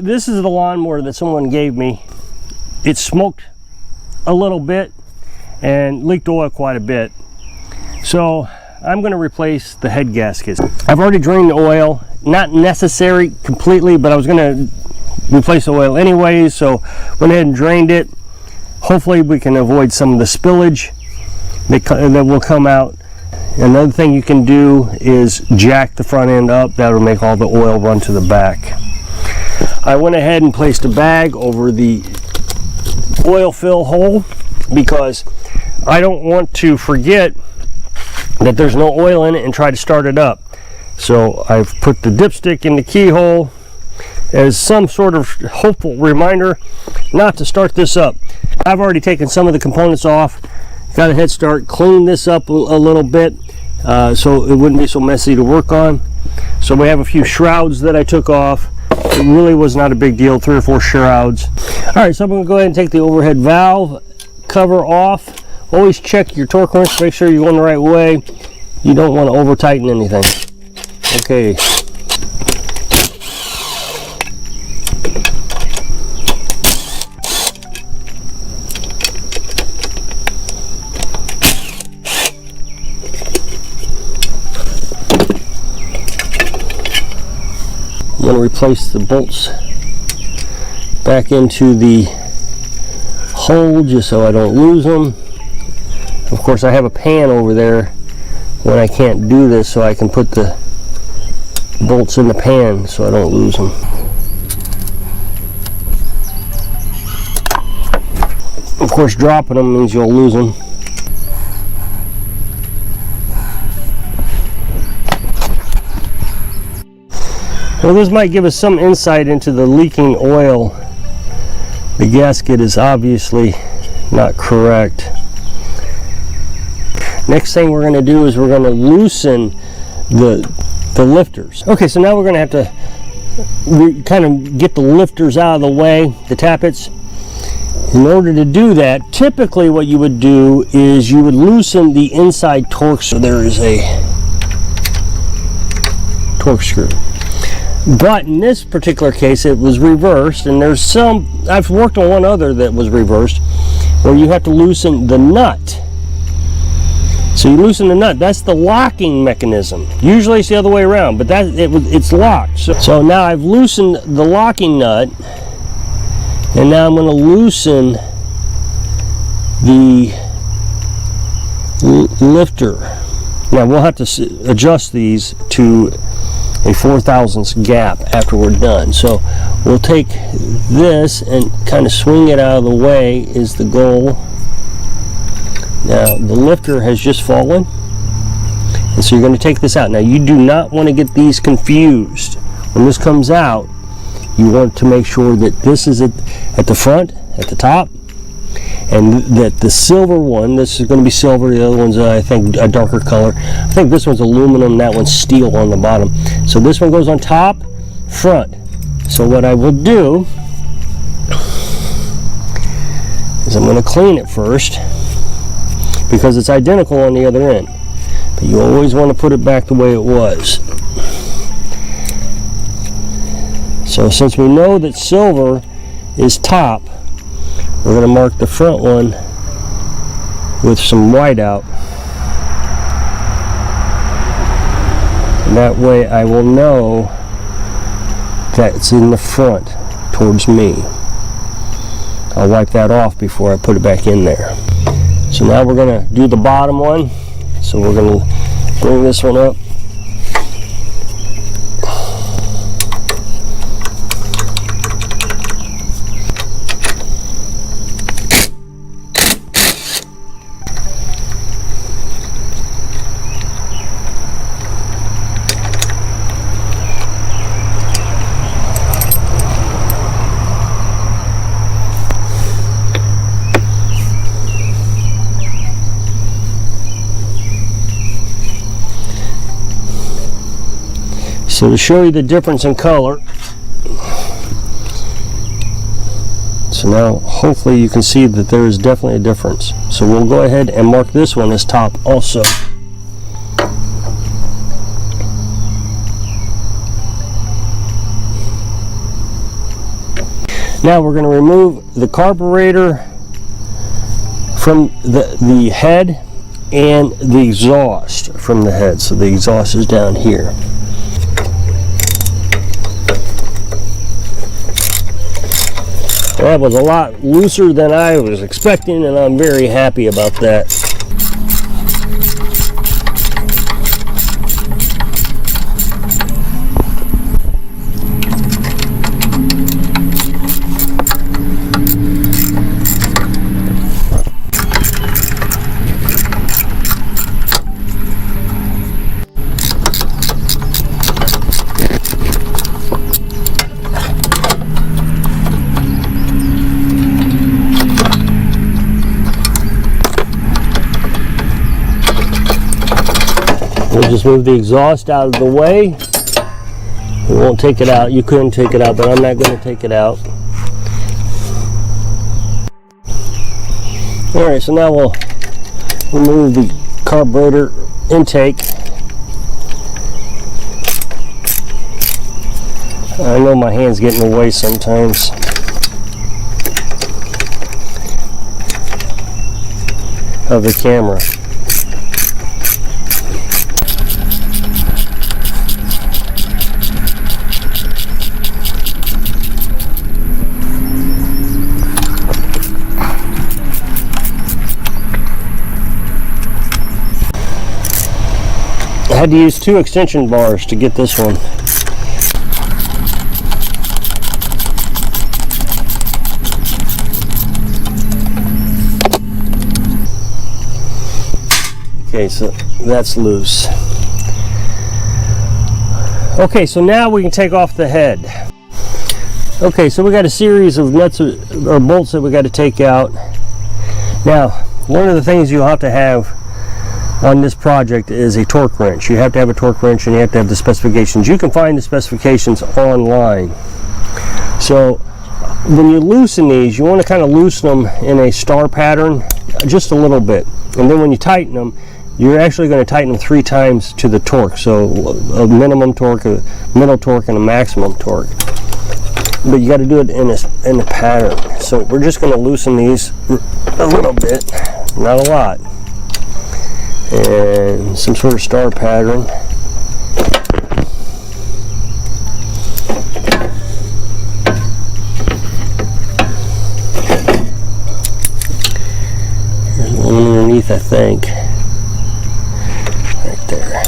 This is the lawnmower that someone gave me. It smoked a little bit and leaked oil quite a bit. So I'm going to replace the head gaskets. I've already drained the oil. Not necessary completely, but I was going to replace the oil anyways, so went ahead and drained it. Hopefully we can avoid some of the spillage that will come out. Another thing you can do is jack the front end up. That'll make all the oil run to the back. I went ahead and placed a bag over the oil fill hole because I don't want to forget that there's no oil in it and try to start it up. So I've put the dipstick in the keyhole as some sort of hopeful reminder not to start this up. I've already taken some of the components off, got a head start, cleaned this up a little bit so it wouldn't be so messy to work on. So we have a few shrouds that I took off. It really was not a big deal, 3 or 4 shrouds. All right, so I'm going to go ahead and take the overhead valve cover off. Always check your torque wrench, make sure you're going the right way. You don't want to over tighten anything. Okay. I'm going to replace the bolts back into the hole just so I don't lose them. Of course, I have a pan over there when I can't do this, so I can put the bolts in the pan so I don't lose them. Of course, dropping them means you'll lose them. Well, this might give us some insight into the leaking oil. The gasket is obviously not correct. Next thing we're going to do is we're going to loosen the lifters. Okay, so now we're going to have to kind of get the lifters out of the way, the tappets. In order to do that, typically what you would do is you would loosen the inside torque. So there is a torque screw. But in this particular case, it was reversed, and there's some, I've worked on one other that was reversed, where you have to loosen the nut. So you loosen the nut, that's the locking mechanism. Usually it's the other way around, but it's locked. So now I've loosened the locking nut, and now I'm going to loosen the lifter. Now we'll have to adjust these to a 4/1000ths gap after we're done. So we'll take this and kind of swing it out of the way is the goal. Now the lifter has just fallen, and so you're going to take this out. Now you do not want to get these confused. When this comes out, you want to make sure that this is at the front, at the top, and that the silver one, this is going to be silver, the other one's I think a darker color. I think this one's aluminum, that one's steel on the bottom. So this one goes on top, front. So what I will do is I'm going to clean it first, because it's identical on the other end. But you always want to put it back the way it was. So since we know that silver is top, we're going to mark the front one with some white out. And that way I will know that it's in the front towards me. I'll wipe that off before I put it back in there. So now we're going to do the bottom one. So we're going to bring this one up. So to show you the difference in color, so now hopefully you can see that there is definitely a difference. So we'll go ahead and mark this one as top also. Now we're going to remove the carburetor from the head and the exhaust from the head. So the exhaust is down here. That was a lot looser than I was expecting, and I'm very happy about that. We'll just move the exhaust out of the way. We won't take it out. You couldn't take it out, but I'm not going to take it out. Alright, so now we'll remove the carburetor intake. I know my hand's getting in the way sometimes. Of the camera. I had to use 2 extension bars to get this one. Okay, so that's loose. Okay, so now we can take off the head. Okay, so we got a series of nuts or bolts that we got to take out. Now, one of the things you'll have to have on this project is a torque wrench. You have to have a torque wrench and you have to have the specifications. You can find the specifications online. So when you loosen these, you want to kind of loosen them in a star pattern just a little bit. And then when you tighten them, you're actually going to tighten them 3 times to the torque. So a minimum torque, a middle torque, and a maximum torque. But you got to do it in a pattern. So we're just going to loosen these a little bit, not a lot. And some sort of star pattern. There's one underneath, I think. Right there.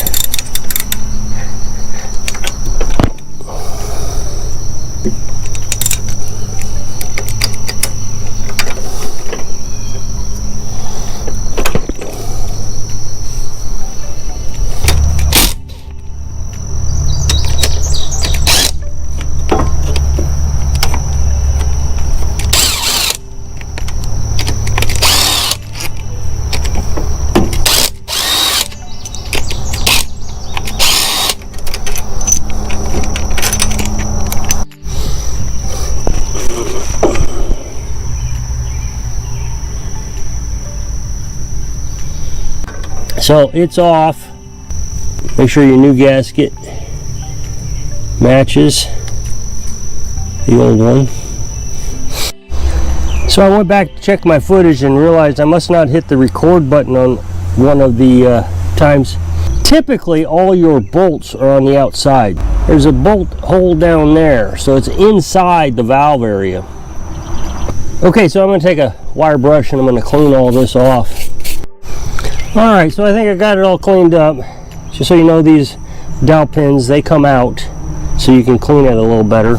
So it's off. Make sure your new gasket matches the old one. So I went back to check my footage and realized I must not hit the record button on one of the times. Typically all your bolts are on the outside. There's a bolt hole down there, so it's inside the valve area. Okay, so I'm going to take a wire brush and I'm going to clean all this off. Alright, so I think I got it all cleaned up. Just so you know, these dowel pins, they come out so you can clean it a little better.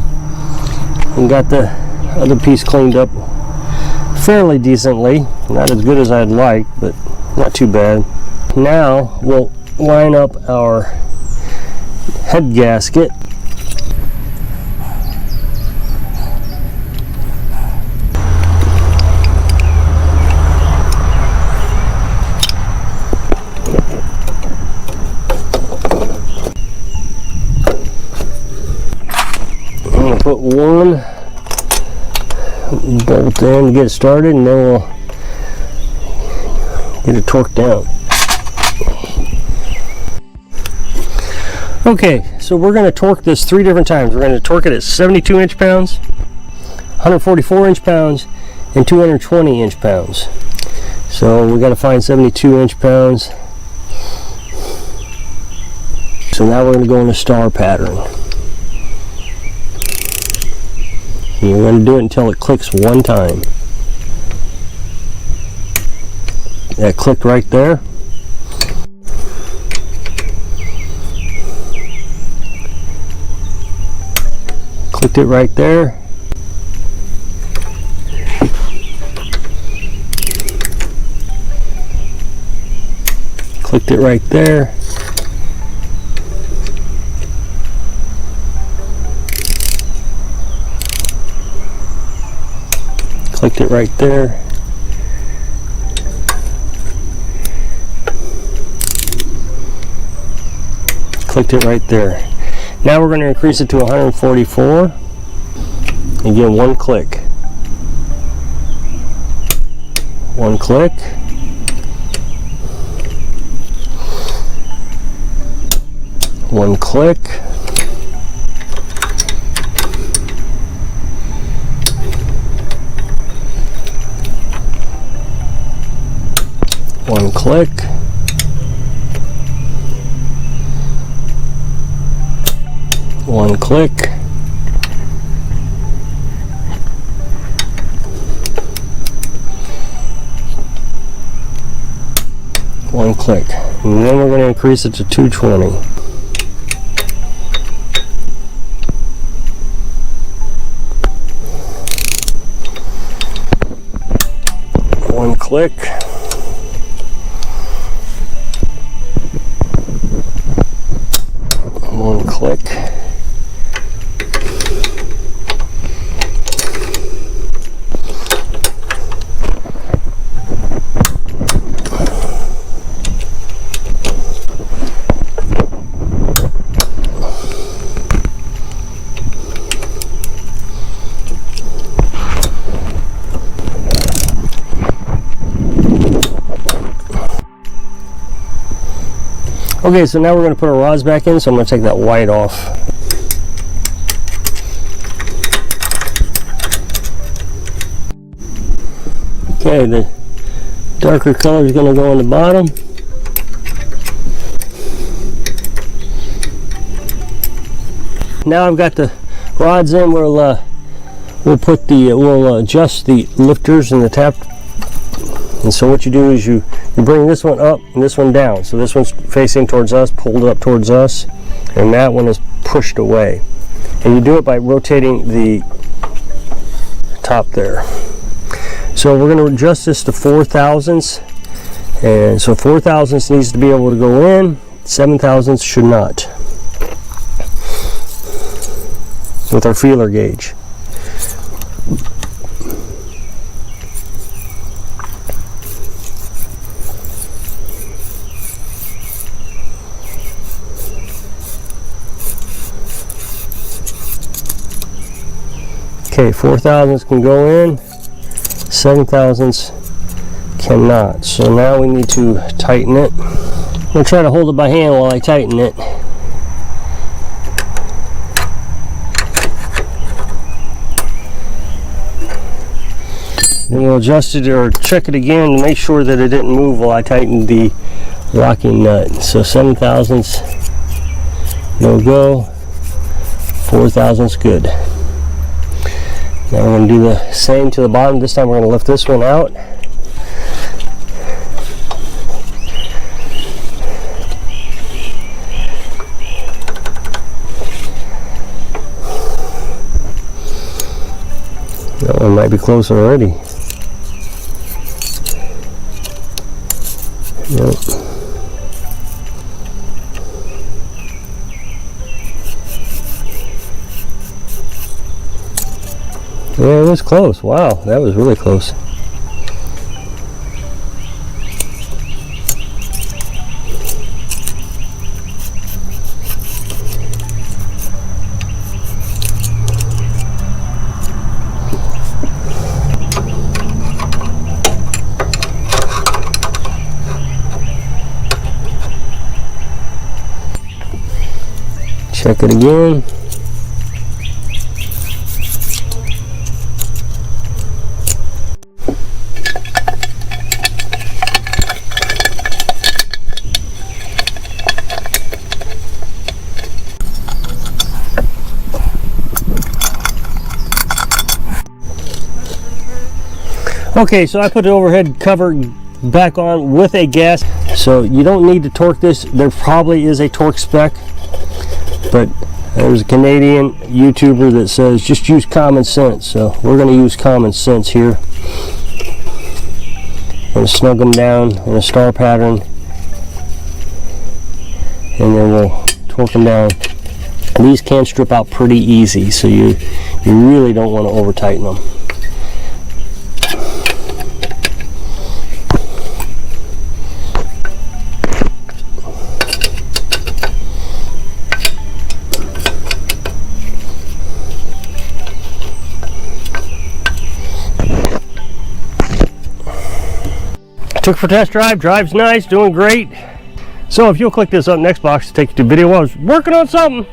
And got the other piece cleaned up fairly decently. Not as good as I'd like, but not too bad. Now we'll line up our head gasket. Put one bolt in to get it started, and then we'll get it torqued down. Okay, so we're going to torque this 3 different times. We're going to torque it at 72 inch-pounds, 144 inch-pounds and 220 inch-pounds. So we got to find 72 inch-pounds. So now we're going to go in a star pattern. And you're going to do it until it clicks one time. That clicked right there. Clicked it right there. Clicked it right there. Clicked it right there. Clicked it right there. Now we're going to increase it to 144. Again, one click. One click. One click. One click. One click. One click. And then we're going to increase it to 220. One click. One click. Okay, so now we're going to put our rods back in, so I'm going to take that white off. Okay, the darker color is going to go on the bottom. Now I've got the rods in. We'll adjust the lifters and the tap. And so what you do is you bring this one up and this one down. So this one's facing towards us, pulled up towards us, and that one is pushed away. And you do it by rotating the top there. So we're going to adjust this to 4 thousandths. And so 4 thousandths needs to be able to go in, 7 thousandths should not. With our feeler gauge. Okay, 4 thousandths can go in, 7 thousandths cannot. So now we need to tighten it. I'm going to try to hold it by hand while I tighten it. Then we'll adjust it or check it again to make sure that it didn't move while I tightened the locking nut. So 7 thousandths, no go. 4 thousandths, good. Now we're going to do the same to the bottom. This time we're going to lift this one out. That one might be close already. Yep. Yeah, it was close. Wow, that was really close. Check it again. Okay, so I put the overhead cover back on with a gas. So you don't need to torque this. There probably is a torque spec, but there's a Canadian YouTuber that says just use common sense. So we're going to use common sense here. Going to snug them down in a star pattern, and then we'll torque them down. And these can strip out pretty easy, so you really don't want to over tighten them. Took for test drive, drives nice, doing great. So if you'll click this up next box to take you to video while I was working on something.